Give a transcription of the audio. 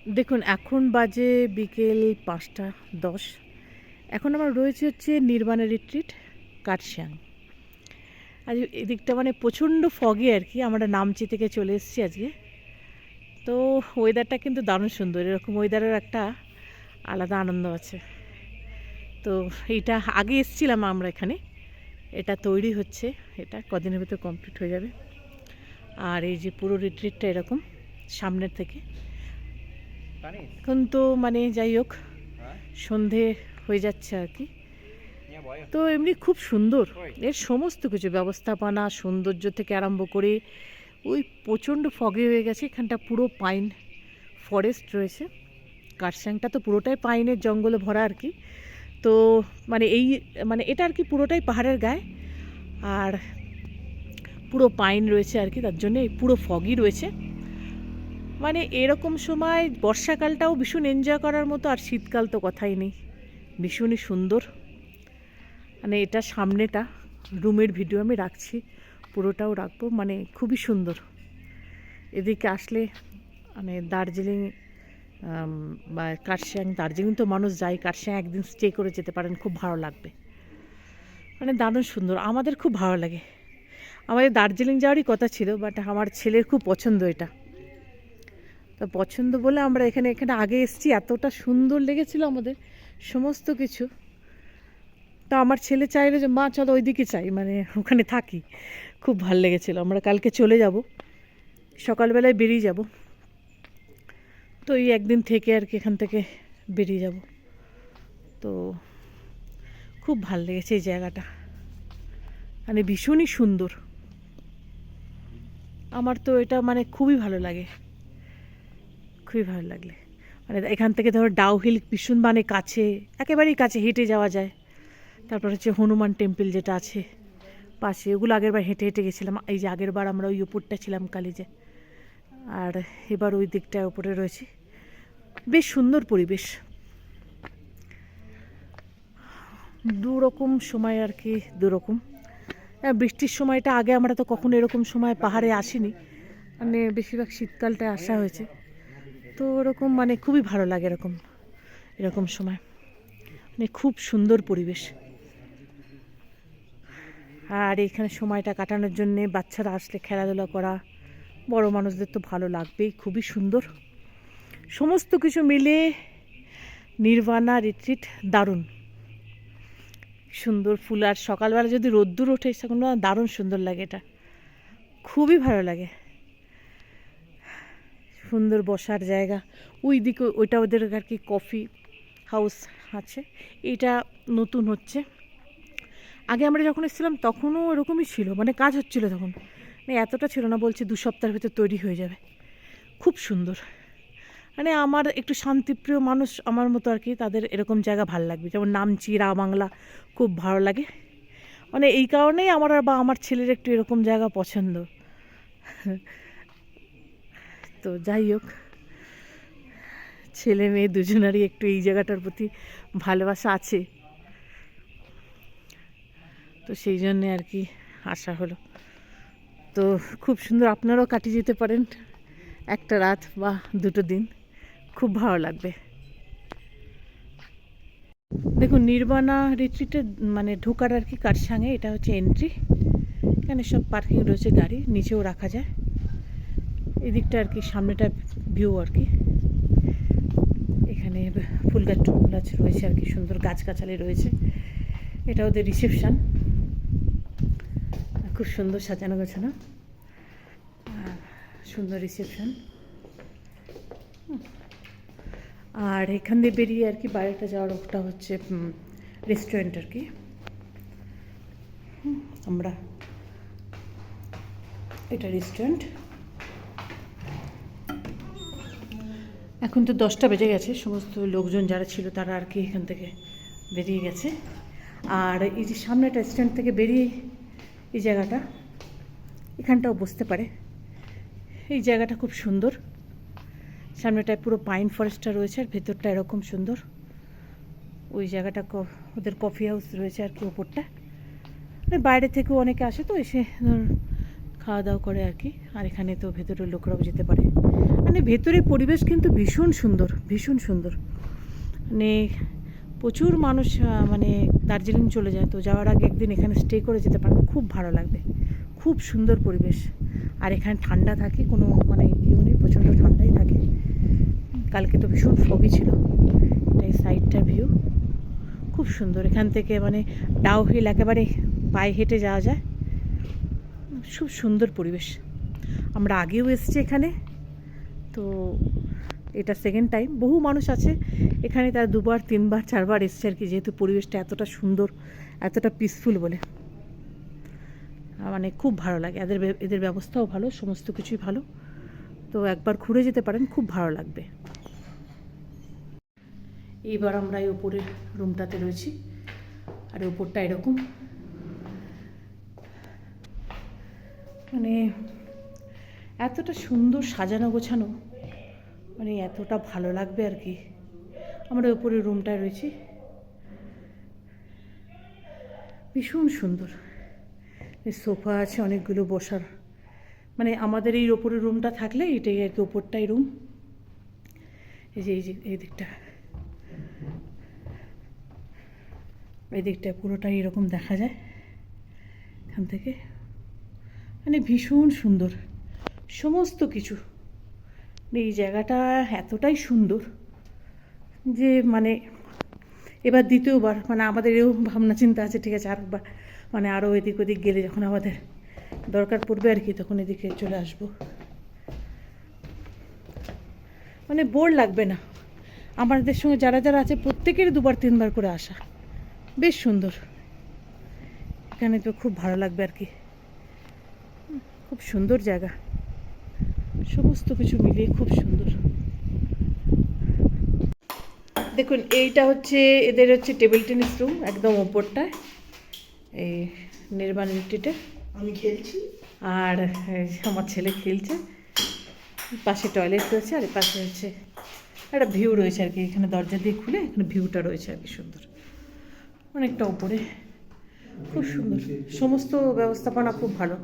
দেখুন এখন বাজে বিকেল ৫টা ১০। এখন আমরা রয়েছে হচ্ছে নির্বাণা রিট্রিট, কার্শিয়াং। আজ এদিকটা মানে প্রচণ্ড ফগি আর কি। আমরা নামচি থেকে চলে এসেছি আজকে। তো ওয়েদারটা কিন্তু দারুণ সুন্দর। এরকম ওয়েদারের একটা আলাদা আনন্দ আছে। তো এইটা আগে এসেছিলাম আমরা এখানে। এটা তৈরি হচ্ছে, এটা কদিনের ভিতর কমপ্লিট হয়ে যাবে। আর এই যে পুরো রিট্রিটটা এরকম সামনের থেকে। এখন তো মানে যাই হোক, সন্ধে হয়ে যাচ্ছে আর কি। তো এমনি খুব সুন্দর এর সমস্ত কিছু ব্যবস্থাপনা, সৌন্দর্য থেকে আরম্ভ করে ওই প্রচণ্ড ফগে হয়ে গেছে। এখানটা পুরো পাইন ফরেস্ট রয়েছে। কার্শিয়াংটা তো পুরোটাই পাইনের জঙ্গলে ভরা আর কি। তো মানে এটা আর কি পুরোটাই পাহাড়ের গায়ে, আর পুরো পাইন রয়েছে আর কি, তার জন্যে পুরো ফগই রয়েছে। মানে এরকম সময় বর্ষাকালটাও ভীষণ এনজয় করার মতো, আর শীতকাল তো কথাই নেই, ভীষণই সুন্দর। মানে এটা সামনেটা রুমের ভিডিও আমি রাখছি, পুরোটাও রাখবো, মানে খুবই সুন্দর। এদিকে আসলে মানে দার্জিলিং বা কার্শিয়াং, দার্জিলিং তো মানুষ যায়, কার্শিয়াং একদিন স্টে করে যেতে পারেন, খুব ভালো লাগবে। মানে দারুণ সুন্দর, আমাদের খুব ভালো লাগে। আমাদের দার্জিলিং যাওয়ারই কথা ছিল, বাট আমার ছেলের খুব পছন্দ এটা। তো পছন্দ বলে আমরা এখানে আগে এসেছি, এতটা সুন্দর লেগেছিল আমাদের সমস্ত কিছু। তা আমার ছেলে চাইলো যে মা চলো ওইদিকে চাই, মানে ওখানে থাকি। খুব ভাল লেগেছিলো। আমরা কালকে চলে যাব, সকালবেলায় বেরিয়ে যাব। তো এই একদিন থেকে আর কি এখান থেকে বেরিয়ে যাব। তো খুব ভাল লেগেছে এই জায়গাটা, মানে ভীষণই সুন্দর। আমার তো এটা মানে খুবই ভালো লাগে, খুবই ভালো লাগলে। মানে এখান থেকে ধরো ডাউ হিল ভীষণ মানে কাছে, একেবারেই কাছে, হেঁটে যাওয়া যায়। তারপর হচ্ছে হনুমান টেম্পল যেটা আছে পাশে, ওগুলো আগেরবার হেঁটে হেঁটে গেছিলাম। এই যে আগেরবার আমরা ওই উপরটা ছিলাম কালিজে, আর এবার ওই দিকটায় উপরে রয়েছি। বেশ সুন্দর পরিবেশ। দুরকম সময় আর কি, দুরকম। বৃষ্টির সময়টা আগে আমরা তো কখনো এরকম সময় পাহাড়ে আসিনি, মানে বেশিরভাগ শীতকালটায় আসা হয়েছে। তো ওরকম মানে খুবই ভালো লাগে এরকম এরকম সময়, মানে খুব সুন্দর পরিবেশ। আর এখানে সময়টা কাটানোর জন্যে বাচ্চারা আসলে খেলাধুলা করা, বড় মানুষদের তো ভালো লাগবেই, খুবই সুন্দর। সমস্ত কিছু মিলে নির্বাণা রিট্রিট দারুণ সুন্দর। ফুল, আর সকালবেলা যদি রোদ্দুর ওঠে তখন দারুণ সুন্দর লাগে, এটা খুবই ভালো লাগে। সুন্দর বসার জায়গা, ওই দিকে ওইটা ওদের আর কি কফি হাউস আছে। এইটা নতুন হচ্ছে। আগে আমরা যখন এসেছিলাম তখনও এরকমই ছিল, মানে কাজ হচ্ছিলো তখন, মানে এতটা ছিল না, বলছে 2 সপ্তাহের ভেতর তৈরি হয়ে যাবে। খুব সুন্দর। মানে আমার একটু শান্তিপ্রিয় মানুষ আমার মতো আর কি, তাদের এরকম জায়গা ভালো লাগবে। যেমন নামচি, বাংলা খুব ভালো লাগে। মানে এই কারণেই আমার বা আমার ছেলের একটু এরকম জায়গা পছন্দ। তো যাই হোক, ছেলে মেয়ে দুজনারই একটু এই জায়গাটার প্রতি ভালোবাসা আছে, তো সেই জন্যে আর কি আসা হলো। তো খুব সুন্দর, আপনারাও কাটিয়ে যেতে পারেন একটা রাত বা 2টো দিন, খুব ভালো লাগবে। দেখুন নির্বাণা রিট্রিটে মানে ঢোকার আর কি কার্শিয়াংয়ে এটা হচ্ছে এন্ট্রি। এখানে সব পার্কিং রয়েছে, গাড়ি নিচেও রাখা যায়। এদিকটা আর কি সামনেটা ভিউ আর কি। এখানে ফুল গাছ রয়েছে আর কি, সুন্দর গাছগাছালি রয়েছে। এটা ওদের রিসেপশান, খুব সুন্দর সাজানো গোছানো, সুন্দর রিসেপশান। আর এখান দিয়ে বেরিয়ে আর কি বাইরেটা যাওয়ার ওটা হচ্ছে রেস্টুরেন্ট আর কি। আমরা এটা রেস্টুরেন্ট। এখন তো 10টা বেজে গেছে, সমস্ত লোকজন যারা ছিল তারা আর কি এখান থেকে বেরিয়ে গেছে। আর এই যে সামনেটা রেস্টুরেন্ট থেকে বেরিয়ে এই জায়গাটা, এখানটাও বসতে পারে। এই জায়গাটা খুব সুন্দর, সামনেটায় পুরো পাইন ফরেস্টটা রয়েছে, আর ভেতরটা এরকম সুন্দর। ওই জায়গাটা ওদের কফি হাউস রয়েছে আর কি ওপরটা। বাইরে থেকেও অনেকে আসে তো, এসে খাওয়া দাওয়া করে আর কি। আর এখানে তো ভেতরের লোকরাও যেতে পারে। মানে ভেতরের পরিবেশ কিন্তু ভীষণ সুন্দর, ভীষণ সুন্দর। মানে প্রচুর মানুষ মানে দার্জিলিং চলে যায়, তো যাওয়ার আগে একদিন এখানে স্টে করে যেতে পারেন, খুব ভালো লাগবে। খুব সুন্দর পরিবেশ। আর এখানে ঠান্ডা থাকে, কোনো মানে ইয়ে নেই, প্রচণ্ড ঠান্ডাই থাকে। কালকে তো ভীষণ ফগি ছিল। এই সাইডটা ভিউ খুব সুন্দর। এখান থেকে মানে ডাউ হিল একেবারে পায়ে হেঁটে যাওয়া যায়। খুব সুন্দর পরিবেশ। আমরা আগেও এসেছি এখানে, তো এটা সেকেন্ড টাইম। বহু মানুষ আছে এখানে, তারা 2বার 3বার 4বার এসছে আর কি, যেহেতু পরিবেশটা এতটা সুন্দর, এতটা পিসফুল বলে। মানে খুব ভালো লাগে। এদের ব্যবস্থাও ভালো, সমস্ত কিছুই ভালো। তো একবার ঘুরে যেতে পারেন, খুব ভালো লাগবে। এইবার আমরা এই ওপরের রুমটাতে রয়েছি। আর ওপরটা এরকম, মানে এতটা সুন্দর সাজানো গোছানো, মানে এতটা ভালো লাগবে আর কি। আমরা ওপরের রুমটায় রয়েছি, ভীষণ সুন্দর। সোফা আছে অনেকগুলো বসার, মানে আমাদের এই ওপরের রুমটা থাকলে এটাই আর কি, ওপরটাই রুম। এই দিকটা, এই দিকটায় পুরোটাই এরকম দেখা যায় এখান থেকে। মানে ভীষণ সুন্দর সমস্ত কিছু। এই জায়গাটা এতটাই সুন্দর যে মানে এবার দ্বিতীয়বার, মানে আমাদের এও ভাবনা চিন্তা আছে, ঠিক আছে আরেকবার মানে আরও এদিক ওদিক গেলে যখন আমাদের দরকার পড়বে আর কি, তখন এদিকে চলে আসব। মানে বোর লাগবে না। আমাদের সঙ্গে যারা যারা আছে প্রত্যেকেরই 2বার 3বার করে আসা। বেশ সুন্দর এখানে, তো খুব ভালো লাগবে আর কি। খুব সুন্দর জায়গা, সমস্ত কিছু মিলিয়ে খুব সুন্দর। দেখুন এইটা হচ্ছে এদের হচ্ছে টেবিল টেনিস রুম, একদম ওপরটায় এই নির্বাণ রিট্রিটে। আমি খেলছি আর আমার ছেলে খেলছে। পাশে টয়লেট রয়েছে, আর পাশে হচ্ছে একটা ভিউ রয়েছে আর কি। এখানে দরজা দিয়ে খুলে এখানে ভিউটা রয়েছে আর কি, সুন্দর অনেকটা উপরে। খুব সুন্দর, সমস্ত ব্যবস্থাপনা খুব ভালো।